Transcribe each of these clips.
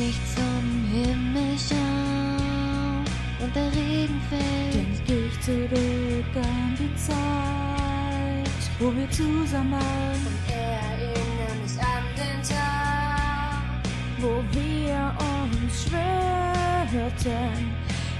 ich zum Himmel schau und der Regen fällt, denk ich zurück an die Zeit, wo wir zusammen waren. und erinnere mich an den Tag, Wo wir uns schwörten,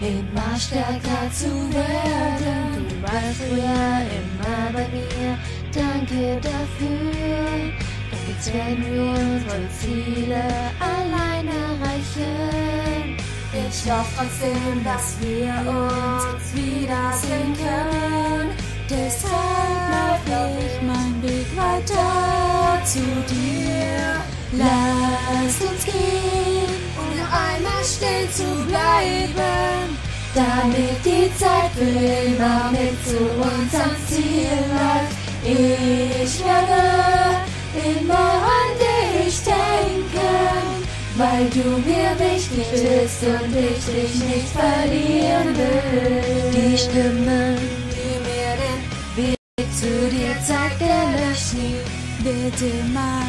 immer stärker zu werden. Du warst früher immer bei mir, danke dafür. Doch jetzt werden wir unsere Ziele allein erreichen. Ich hoffe trotzdem, dass wir uns wiedersehen können. deshalb laufe ich meinen Weg weiter zu dir. Lass uns gehen, um noch einmal still zu bleiben, damit die Zeit für immer mit zu uns ans Ziel läuft. Ich werde immer an dich denken, weil du mir wichtig bist und ich dich nicht verlieren will. Die Stimme, die mir den Weg zu dir zeigt, erlöscht nie, Wird immer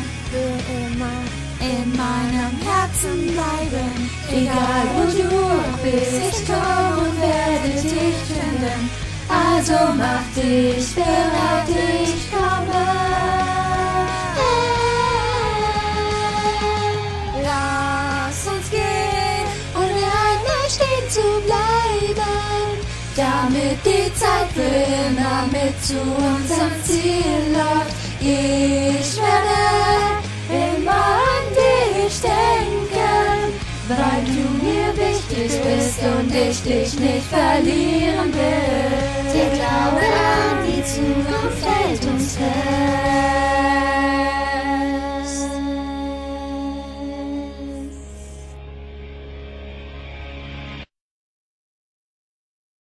in meinem Herzen bleiben. egal wo du auch bist, ich komm und werde dich finden. Also mach dich bereit, ich komme. Lass uns gehen und einmal stehen zu bleiben, damit die Zeit für immer mit zu uns ans Ziel läuft. Ich werde immer an dich denken, weil du mir wichtig bist und ich dich nicht verlieren will. Der Glaube an die Zukunft hält uns fest.